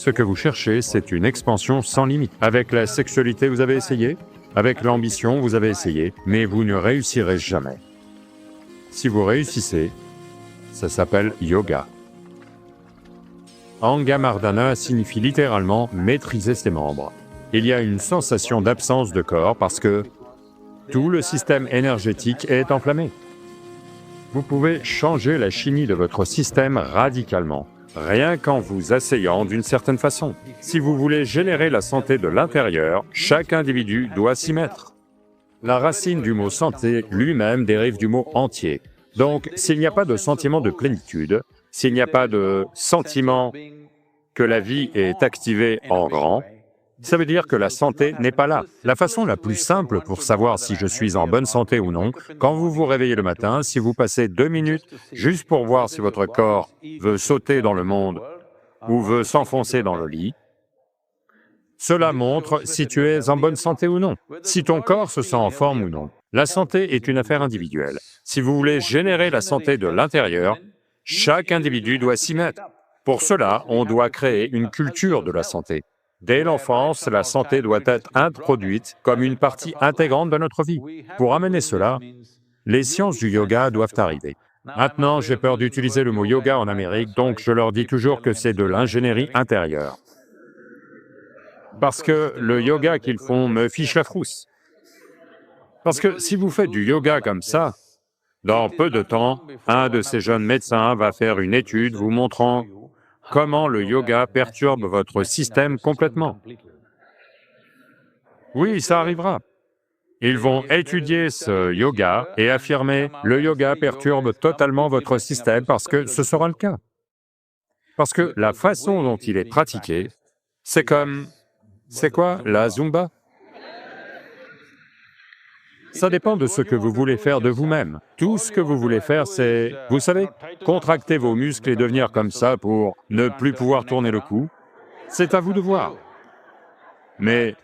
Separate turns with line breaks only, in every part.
Ce que vous cherchez, c'est une expansion sans limite. Avec la sexualité, vous avez essayé. Avec l'ambition, vous avez essayé. Mais vous ne réussirez jamais. Si vous réussissez, ça s'appelle yoga. Angamardana signifie littéralement « maîtriser ses membres ». Il y a une sensation d'absence de corps parce que tout le système énergétique est enflammé. Vous pouvez changer la chimie de votre système radicalement, rien qu'en vous asseyant d'une certaine façon. Si vous voulez générer la santé de l'intérieur, chaque individu doit s'y mettre. La racine du mot « santé » lui-même dérive du mot « entier ». Donc, s'il n'y a pas de sentiment de plénitude, s'il n'y a pas de sentiment que la vie est activée en grand, ça veut dire que la santé n'est pas là. La façon la plus simple pour savoir si je suis en bonne santé ou non, quand vous vous réveillez le matin, si vous passez 2 minutes juste pour voir si votre corps veut sauter dans le monde ou veut s'enfoncer dans le lit, cela montre si tu es en bonne santé ou non, si ton corps se sent en forme ou non. La santé est une affaire individuelle. Si vous voulez générer la santé de l'intérieur, chaque individu doit s'y mettre. Pour cela, on doit créer une culture de la santé. Dès l'enfance, la santé doit être introduite comme une partie intégrante de notre vie. Pour amener cela, les sciences du yoga doivent arriver. Maintenant, j'ai peur d'utiliser le mot yoga en Amérique, donc je leur dis toujours que c'est de l'ingénierie intérieure. Parce que le yoga qu'ils font me fiche la frousse. Parce que si vous faites du yoga comme ça, dans peu de temps, un de ces jeunes médecins va faire une étude vous montrant comment le yoga perturbe votre système complètement. Oui, ça arrivera. Ils vont étudier ce yoga et affirmer « le yoga perturbe totalement votre système » parce que ce sera le cas. Parce que la façon dont il est pratiqué, c'est comme... C'est quoi, la Zumba? Ça dépend de ce que vous voulez faire de vous-même. Tout ce que vous voulez faire, c'est, vous savez, contracter vos muscles et devenir comme ça pour ne plus pouvoir tourner le cou. C'est à vous de voir. Mais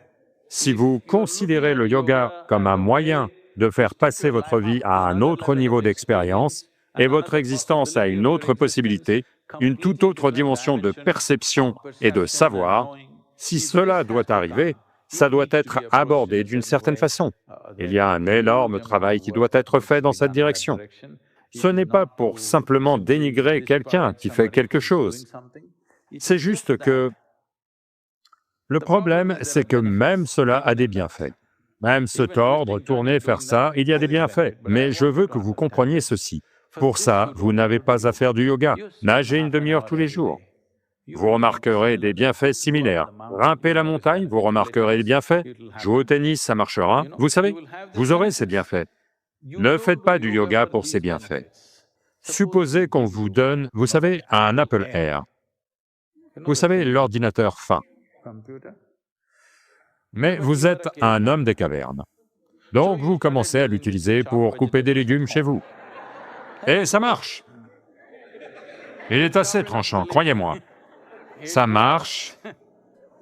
si vous considérez le yoga comme un moyen de faire passer votre vie à un autre niveau d'expérience et votre existence à une autre possibilité, une toute autre dimension de perception et de savoir, si cela doit arriver, ça doit être abordé d'une certaine façon. Il y a un énorme travail qui doit être fait dans cette direction. Ce n'est pas pour simplement dénigrer quelqu'un qui fait quelque chose. C'est juste que le problème, c'est que même cela a des bienfaits. Même se tordre, tourner, faire ça, il y a des bienfaits. Mais je veux que vous compreniez ceci. Pour ça, vous n'avez pas à faire du yoga. Nagez une demi-heure tous les jours. Vous remarquerez des bienfaits similaires. Grimper la montagne, vous remarquerez les bienfaits. Jouer au tennis, ça marchera. Vous savez, vous aurez ces bienfaits. Ne faites pas du yoga pour ces bienfaits. Supposez qu'on vous donne, vous savez, un Apple Air. Vous savez, l'ordinateur fin. Mais vous êtes un homme des cavernes. Donc vous commencez à l'utiliser pour couper des légumes chez vous. Et ça marche. Il est assez tranchant, croyez-moi. Ça marche,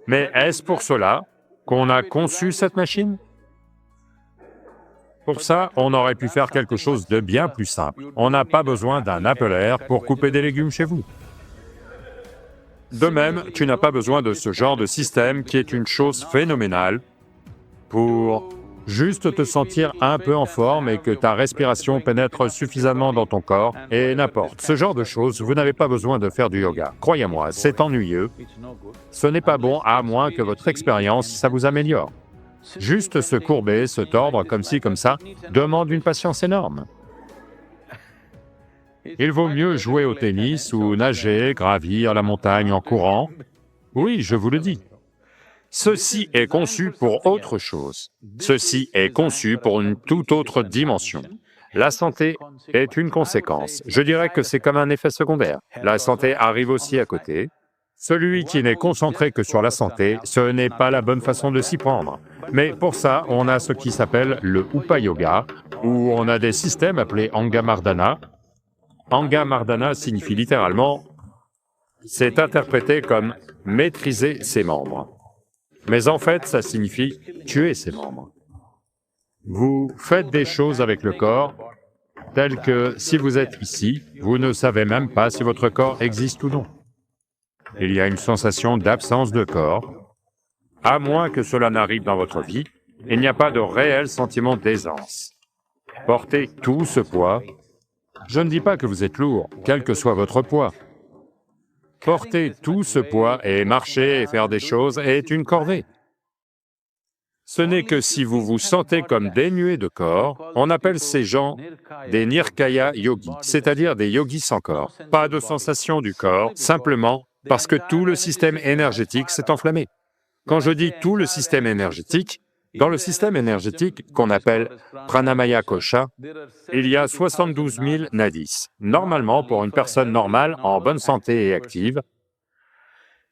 mais est-ce pour cela qu'on a conçu cette machine? Pour ça, on aurait pu faire quelque chose de bien plus simple. On n'a pas besoin d'un Apple Air pour couper des légumes chez vous. De même, tu n'as pas besoin de ce genre de système qui est une chose phénoménale pour juste te sentir un peu en forme et que ta respiration pénètre suffisamment dans ton corps, et n'importe. Ce genre de choses, vous n'avez pas besoin de faire du yoga. Croyez-moi, c'est ennuyeux. Ce n'est pas bon à moins que votre expérience, ça vous améliore. Juste se courber, se tordre comme ci, comme ça, demande une patience énorme. Il vaut mieux jouer au tennis ou nager, gravir la montagne en courant. Oui, je vous le dis. Ceci est conçu pour autre chose. Ceci est conçu pour une toute autre dimension. La santé est une conséquence. Je dirais que c'est comme un effet secondaire. La santé arrive aussi à côté. Celui qui n'est concentré que sur la santé, ce n'est pas la bonne façon de s'y prendre. Mais pour ça, on a ce qui s'appelle le Upa-yoga, où on a des systèmes appelés Angamardana. Angamardana signifie littéralement, c'est interprété comme maîtriser ses membres. Mais en fait, ça signifie tuer ses membres. Vous faites des choses avec le corps, telles que si vous êtes ici, vous ne savez même pas si votre corps existe ou non. il y a une sensation d'absence de corps. À moins que cela n'arrive dans votre vie, il n'y a pas de réel sentiment d'aisance. Porter tout ce poids, je ne dis pas que vous êtes lourd, quel que soit votre poids. Porter tout ce poids et marcher et faire des choses est une corvée. Ce n'est que si vous vous sentez comme dénué de corps, on appelle ces gens des Nirkaya yogis, c'est-à-dire des yogis sans corps. Pas de sensation du corps, simplement parce que tout le système énergétique s'est enflammé. Quand je dis tout le système énergétique, dans le système énergétique qu'on appelle Pranamaya Kosha, il y a 72 000 nadis. Normalement, pour une personne normale, en bonne santé et active,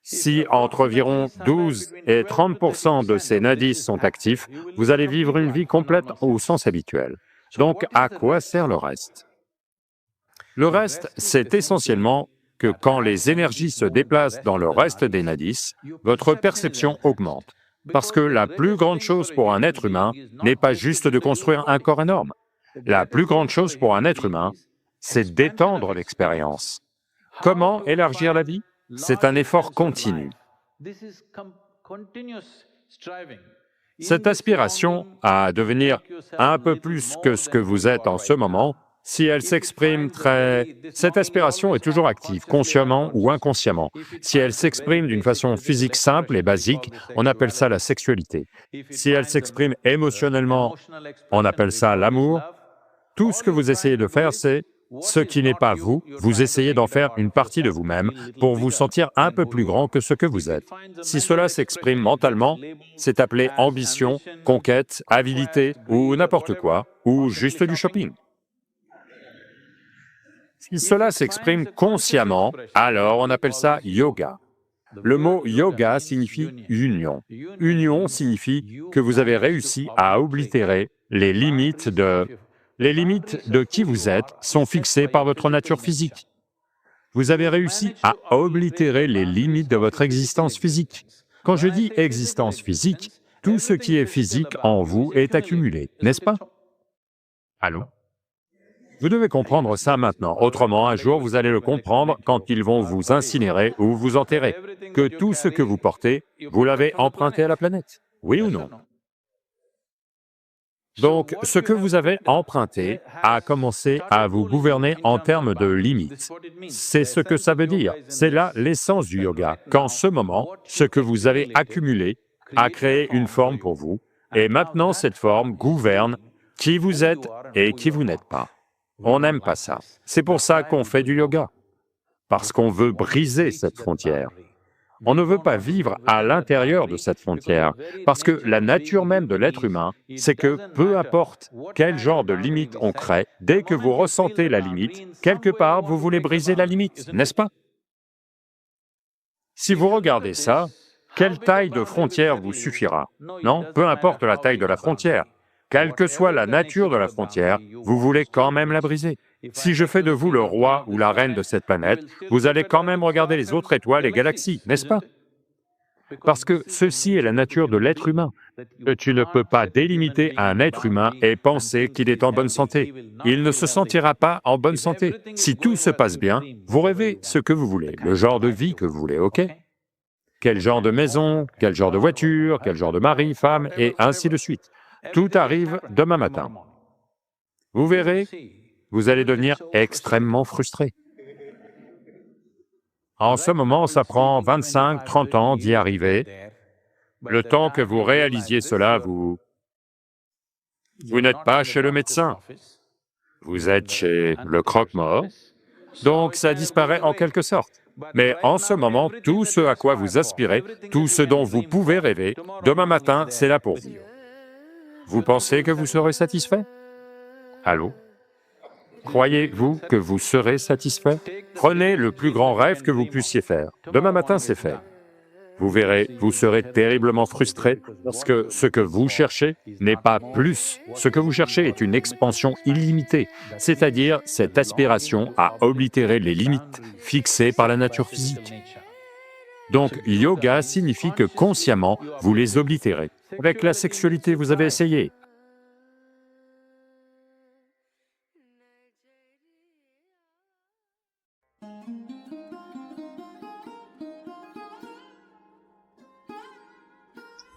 si entre environ 12 et 30% de ces nadis sont actifs, vous allez vivre une vie complète au sens habituel. Donc, à quoi sert le reste? Le reste, c'est essentiellement que quand les énergies se déplacent dans le reste des nadis, votre perception augmente. Parce que la plus grande chose pour un être humain n'est pas juste de construire un corps énorme. La plus grande chose pour un être humain, c'est d'étendre l'expérience. Comment élargir la vie? C'est un effort continu. Cette aspiration à devenir un peu plus que ce que vous êtes en ce moment, si elle s'exprime très... Cette aspiration est toujours active, consciemment ou inconsciemment. Si elle s'exprime d'une façon physique simple et basique, on appelle ça la sexualité. Si elle s'exprime émotionnellement, on appelle ça l'amour. Tout ce que vous essayez de faire, c'est ce qui n'est pas vous, vous essayez d'en faire une partie de vous-même pour vous sentir un peu plus grand que ce que vous êtes. Si cela s'exprime mentalement, c'est appelé ambition, conquête, avidité ou n'importe quoi, ou juste du shopping. Si cela s'exprime consciemment, alors on appelle ça yoga. Le mot yoga signifie union. Union signifie que vous avez réussi à oblitérer les limites de... Les limites de qui vous êtes sont fixées par votre nature physique. Vous avez réussi à oblitérer les limites de votre existence physique. Quand je dis existence physique, tout ce qui est physique en vous est accumulé, n'est-ce pas? Allô? Vous devez comprendre ça maintenant, autrement un jour vous allez le comprendre quand ils vont vous incinérer ou vous enterrer, que tout ce que vous portez, vous l'avez emprunté à la planète, oui ou non? Donc, ce que vous avez emprunté a commencé à vous gouverner en termes de limites. C'est ce que ça veut dire, c'est là l'essence du yoga, qu'en ce moment, ce que vous avez accumulé a créé une forme pour vous, et maintenant cette forme gouverne qui vous êtes et qui vous n'êtes pas. On n'aime pas ça. C'est pour ça qu'on fait du yoga, parce qu'on veut briser cette frontière. On ne veut pas vivre à l'intérieur de cette frontière, parce que la nature même de l'être humain, c'est que peu importe quel genre de limite on crée, dès que vous ressentez la limite, quelque part vous voulez briser la limite, n'est-ce pas? Si vous regardez ça, quelle taille de frontière vous suffira? Non, peu importe la taille de la frontière. Quelle que soit la nature de la frontière, vous voulez quand même la briser. Si je fais de vous le roi ou la reine de cette planète, vous allez quand même regarder les autres étoiles et galaxies, n'est-ce pas? Parce que ceci est la nature de l'être humain. Tu ne peux pas délimiter un être humain et penser qu'il est en bonne santé. Il ne se sentira pas en bonne santé. Si tout se passe bien, vous rêvez ce que vous voulez, le genre de vie que vous voulez, ok? Quel genre de maison, quel genre de voiture, quel genre de mari, femme, et ainsi de suite. Tout arrive demain matin. Vous verrez, vous allez devenir extrêmement frustré. En ce moment, ça prend 25, 30 ans d'y arriver. Le temps que vous réalisiez cela, vous n'êtes pas chez le médecin, vous êtes chez le croque-mort, donc ça disparaît en quelque sorte. Mais en ce moment, tout ce à quoi vous aspirez, tout ce dont vous pouvez rêver, demain matin, c'est là pour vous. Vous pensez que vous serez satisfait? Allô? Croyez-vous que vous serez satisfait? Prenez le plus grand rêve que vous puissiez faire. Demain matin, c'est fait. Vous verrez, vous serez terriblement frustré parce que ce que vous cherchez n'est pas plus. Ce que vous cherchez est une expansion illimitée, c'est-à-dire cette aspiration à oblitérer les limites fixées par la nature physique. Donc, yoga signifie que consciemment, vous les oblitérez. Avec la sexualité, vous avez essayé.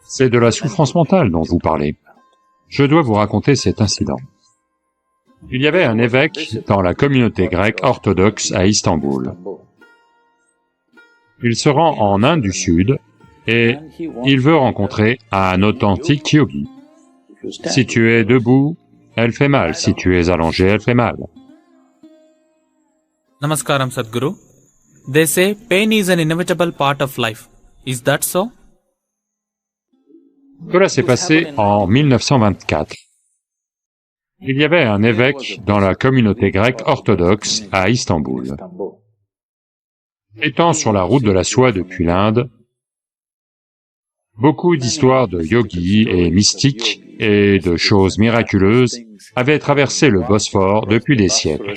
C'est de la souffrance mentale dont vous parlez. Je dois vous raconter cet incident. Il y avait un évêque dans la communauté grecque orthodoxe à Istanbul. Il se rend en Inde du Sud et il veut rencontrer un authentique yogi. Si tu es debout, elle fait mal. Si tu es allongé, elle fait mal.
Namaskaram Sadhguru. They say pain is an inevitable part of life. Is that so?
Cela s'est passé en 1924. Il y avait un évêque dans la communauté grecque orthodoxe à Istanbul. Étant sur la route de la soie depuis l'Inde, beaucoup d'histoires de yogis et mystiques et de choses miraculeuses avaient traversé le Bosphore depuis des siècles.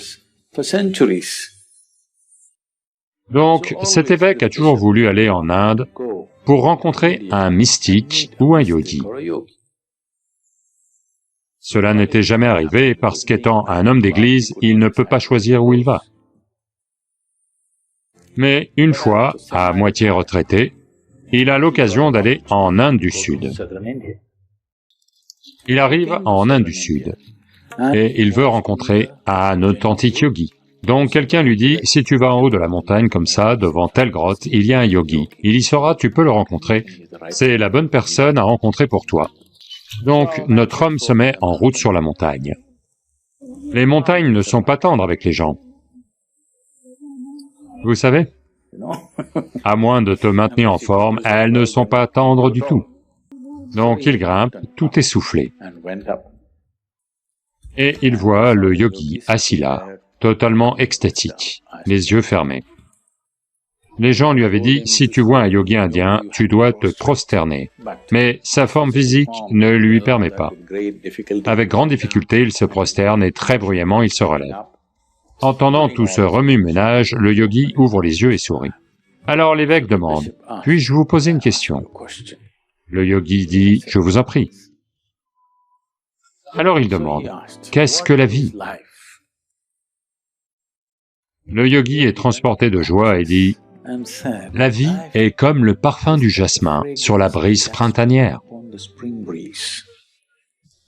Donc, cet évêque a toujours voulu aller en Inde pour rencontrer un mystique ou un yogi. Cela n'était jamais arrivé parce qu'étant un homme d'église, il ne peut pas choisir où il va. Mais une fois, à moitié retraité, il a l'occasion d'aller en Inde du Sud. Il arrive en Inde du Sud et il veut rencontrer un authentique yogi. Donc quelqu'un lui dit, si tu vas en haut de la montagne comme ça, devant telle grotte, il y a un yogi. Il y sera, tu peux le rencontrer. C'est la bonne personne à rencontrer pour toi. Donc notre homme se met en route sur la montagne. Les montagnes ne sont pas tendres avec les gens. Vous savez? À moins de te maintenir en forme, elles ne sont pas tendres du tout. Donc il grimpe, tout essoufflé. Et il voit le yogi assis là, totalement extatique, les yeux fermés. Les gens lui avaient dit, si tu vois un yogi indien, tu dois te prosterner. Mais sa forme physique ne lui permet pas. Avec grande difficulté, il se prosterne et très bruyamment, il se relève. Entendant tout ce remue-ménage, le yogi ouvre les yeux et sourit. Alors l'évêque demande, « Puis-je vous poser une question ?» Le yogi dit, « Je vous en prie. » Alors il demande, « Qu'est-ce que la vie ?» Le yogi est transporté de joie et dit, « La vie est comme le parfum du jasmin sur la brise printanière. »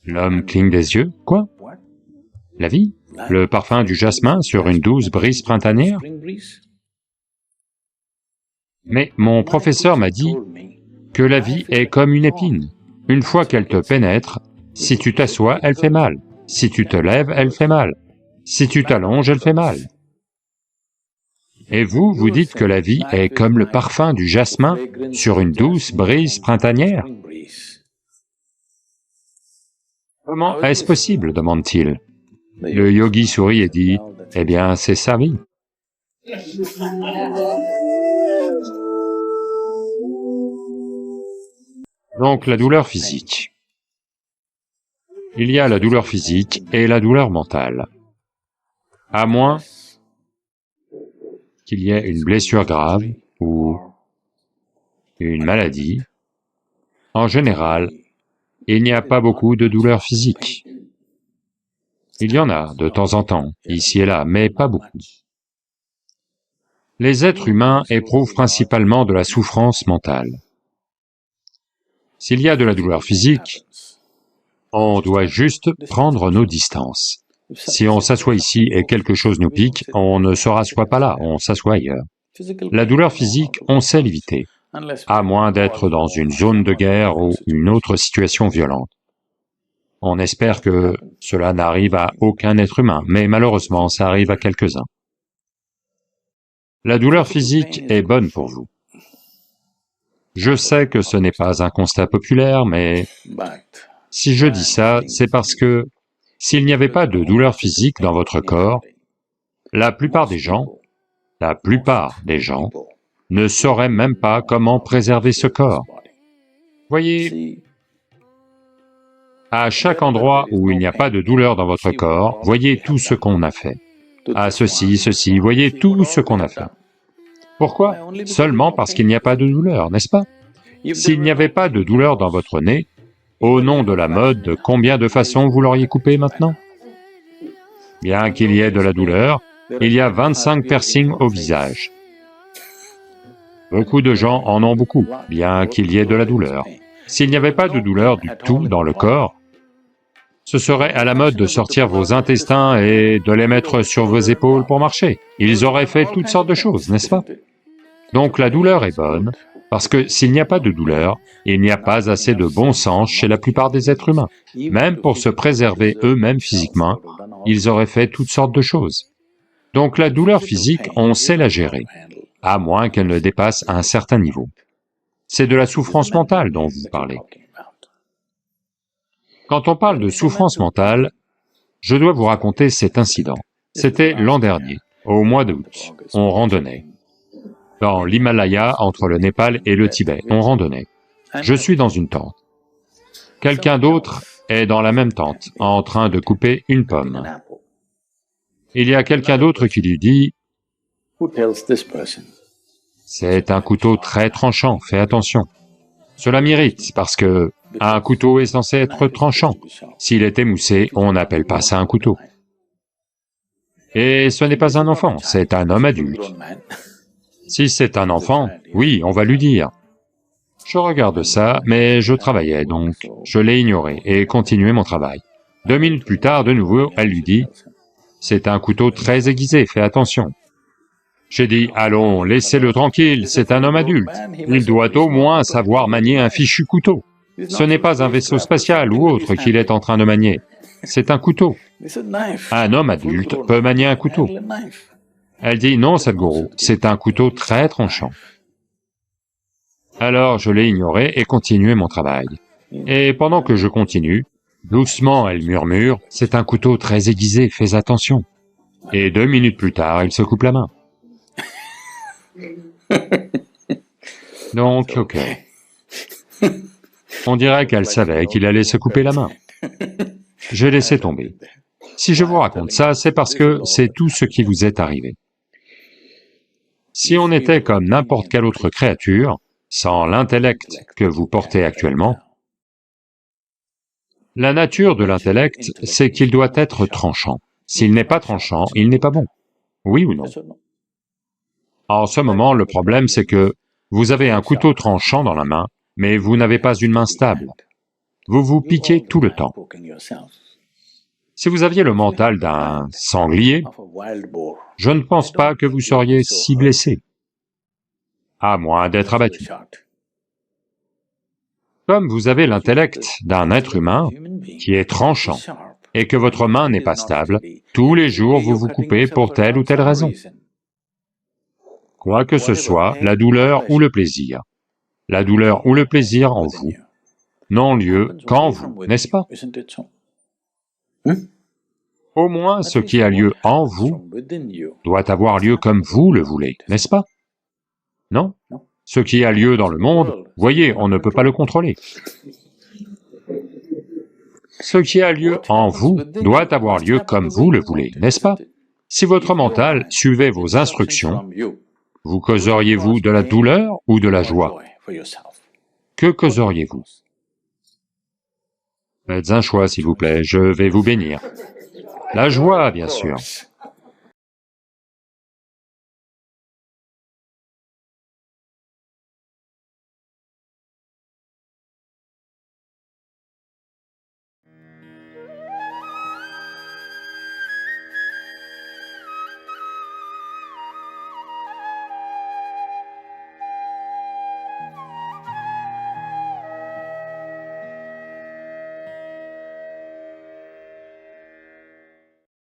L'homme cligne des yeux, « Quoi? La vie? Le parfum du jasmin sur une douce brise printanière? Mais mon professeur m'a dit que la vie est comme une épine. Une fois qu'elle te pénètre, si tu t'assois, elle fait mal. Si tu te lèves, elle fait mal. Si tu t'allonges, elle fait mal. Et vous, vous dites que la vie est comme le parfum du jasmin sur une douce brise printanière? Comment est-ce possible? Demande-t-il. Le yogi sourit et dit, « Eh bien, c'est sa vie. » Donc la douleur physique. Il y a la douleur physique et la douleur mentale. À moins qu'il y ait une blessure grave ou une maladie, en général, il n'y a pas beaucoup de douleur physique. Il y en a de temps en temps, ici et là, mais pas beaucoup. Les êtres humains éprouvent principalement de la souffrance mentale. S'il y a de la douleur physique, on doit juste prendre nos distances. Si on s'assoit ici et quelque chose nous pique, on ne se rassoit pas là, on s'assoit ailleurs. La douleur physique, on sait l'éviter, à moins d'être dans une zone de guerre ou une autre situation violente. On espère que cela n'arrive à aucun être humain, mais malheureusement, ça arrive à quelques-uns. La douleur physique est bonne pour vous. Je sais que ce n'est pas un constat populaire, mais si je dis ça, c'est parce que s'il n'y avait pas de douleur physique dans votre corps, la plupart des gens ne sauraient même pas comment préserver ce corps. Voyez, à chaque endroit où il n'y a pas de douleur dans votre corps, voyez tout ce qu'on a fait. À ceci, voyez tout ce qu'on a fait. Pourquoi? Seulement parce qu'il n'y a pas de douleur, n'est-ce pas? S'il n'y avait pas de douleur dans votre nez, au nom de la mode, de combien de façons vous l'auriez coupé maintenant? Bien qu'il y ait de la douleur, il y a 25 piercings au visage. Beaucoup de gens en ont beaucoup, bien qu'il y ait de la douleur. S'il n'y avait pas de douleur du tout dans le corps, ce serait à la mode de sortir vos intestins et de les mettre sur vos épaules pour marcher. Ils auraient fait toutes sortes de choses, n'est-ce pas? Donc la douleur est bonne, parce que s'il n'y a pas de douleur, il n'y a pas assez de bon sens chez la plupart des êtres humains. Même pour se préserver eux-mêmes physiquement, ils auraient fait toutes sortes de choses. Donc la douleur physique, on sait la gérer, à moins qu'elle ne dépasse un certain niveau. C'est de la souffrance mentale dont vous parlez. Quand on parle de souffrance mentale, je dois vous raconter cet incident. C'était l'an dernier, au mois d'août. On randonnait. Dans l'Himalaya, entre le Népal et le Tibet, on randonnait. Je suis dans une tente. Quelqu'un d'autre est dans la même tente, en train de couper une pomme. Il y a quelqu'un d'autre qui lui dit, « C'est un couteau très tranchant, fais attention. » Cela m'irrite, parce que un couteau est censé être tranchant. S'il est émoussé, on n'appelle pas ça un couteau. Et ce n'est pas un enfant, c'est un homme adulte. Si c'est un enfant, oui, on va lui dire. Je regarde ça, mais je travaillais, donc je l'ai ignoré et continué mon travail. 2 minutes plus tard, de nouveau, elle lui dit, « C'est un couteau très aiguisé, fais attention. » J'ai dit, « Allons, laissez-le tranquille, c'est un homme adulte. Il doit au moins savoir manier un fichu couteau. Ce n'est pas un vaisseau spatial ou autre qu'il est en train de manier, c'est un couteau. Un homme adulte peut manier un couteau. » Elle dit, « Non, Sadhguru, c'est un couteau très tranchant. » Alors je l'ai ignoré et continué mon travail. Et pendant que je continue, doucement elle murmure, « C'est un couteau très aiguisé, fais attention. » Et 2 minutes plus tard, il se coupe la main. Donc, ok. On dirait qu'elle savait qu'il allait se couper la main. J'ai laissé tomber. Si je vous raconte ça, c'est parce que c'est tout ce qui vous est arrivé. Si on était comme n'importe quelle autre créature, sans l'intellect que vous portez actuellement, la nature de l'intellect, c'est qu'il doit être tranchant. S'il n'est pas tranchant, il n'est pas bon. Oui ou non? En ce moment, le problème c'est que vous avez un couteau tranchant dans la main, mais vous n'avez pas une main stable. Vous vous piquez tout le temps. Si vous aviez le mental d'un sanglier, je ne pense pas que vous seriez si blessé, à moins d'être abattu. Comme vous avez l'intellect d'un être humain qui est tranchant, et que votre main n'est pas stable, tous les jours vous vous coupez pour telle ou telle raison. Quoi que ce soit, la douleur ou le plaisir, la douleur ou le plaisir en vous n'ont lieu qu'en vous, n'est-ce pas? Au moins, ce qui a lieu en vous doit avoir lieu comme vous le voulez, n'est-ce pas? Non? Ce qui a lieu dans le monde, voyez, on ne peut pas le contrôler. Ce qui a lieu en vous doit avoir lieu comme vous le voulez, n'est-ce pas? Si votre mental suivait vos instructions, vous causeriez-vous de la douleur ou de la joie? Que causeriez-vous? Faites un choix, s'il vous plaît, je vais vous bénir. La joie, bien sûr.